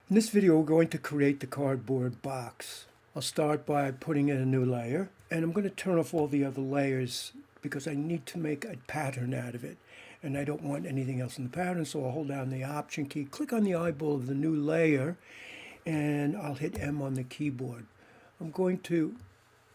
In this video, we're going to create the cardboard box. I'll start by putting in a new layer, and I'm going to turn off all the other layers because I need to make a pattern out of it, and I don't want anything else in the pattern, so I'll hold down the Option key, click on the eyeball of the new layer, and I'll hit M on the keyboard. I'm going to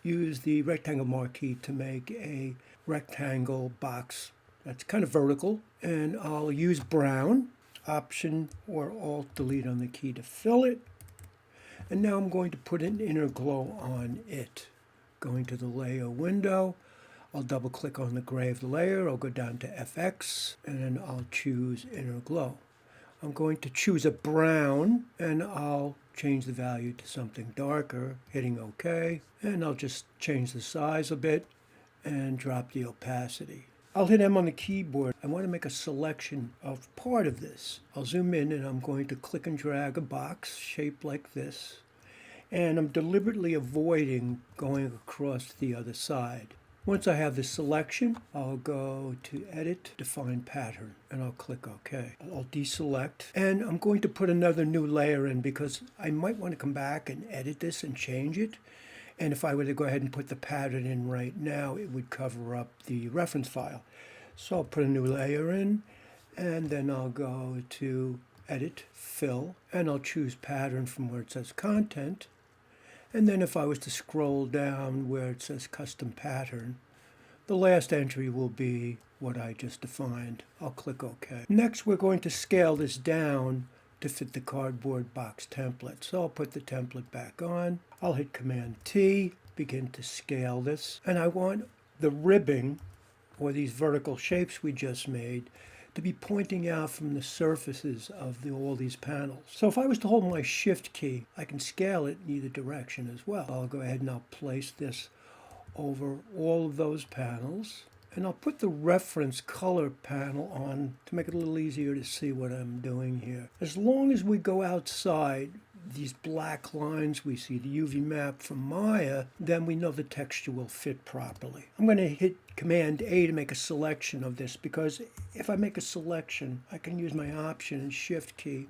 use the rectangle marquee to make a rectangle box that's kind of vertical, and I'll use brown. Option or Alt Delete on the key to fill it. And now I'm going to put an inner glow on it. Going to the layer window, I'll double click on the gray of the layer, I'll go down to FX, and then I'll choose inner glow. I'm going to choose a brown, and I'll change the value to something darker, hitting OK, and I'll just change the size a bit and drop the opacity. I'll hit M on the keyboard. I want to make a selection of part of this. I'll zoom in and I'm going to click and drag a box shaped like this. And I'm deliberately avoiding going across the other side. Once I have this selection, I'll go to Edit, Define Pattern, and I'll click OK. I'll deselect, and I'm going to put another new layer in because I might want to come back and edit this and change it. And if I were to go ahead and put the pattern in right now, it would cover up the reference file. So I'll put a new layer in, and then I'll go to Edit, Fill, and I'll choose Pattern from where it says Content. And then if I was to scroll down where it says Custom Pattern, the last entry will be what I just defined. I'll click OK. Next, we're going to scale this down to fit the cardboard box template. So I'll put the template back on. I'll hit Command T, begin to scale this. And I want the ribbing, or these vertical shapes we just made, to be pointing out from the surfaces of all these panels. So if I was to hold my Shift key, I can scale it in either direction as well. I'll go ahead and I'll place this over all of those panels. And I'll put the reference color panel on to make it a little easier to see what I'm doing here. As long as we go outside these black lines we see, the UV map from Maya, then we know the texture will fit properly. I'm going to hit Command A to make a selection of this, because if I make a selection, I can use my Option and Shift key,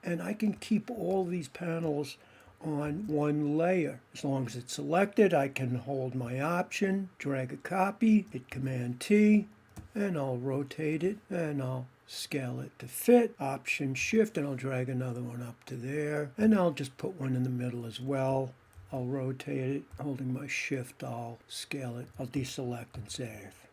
and I can keep all these panels on one layer. As long as it's selected, I can hold my Option, drag a copy, hit Command T, and I'll rotate it, and I'll scale it to fit, Option Shift, and I'll drag another one up to there, and I'll just put one in the middle as well. I'll rotate it, holding my Shift, I'll scale it, I'll deselect and save.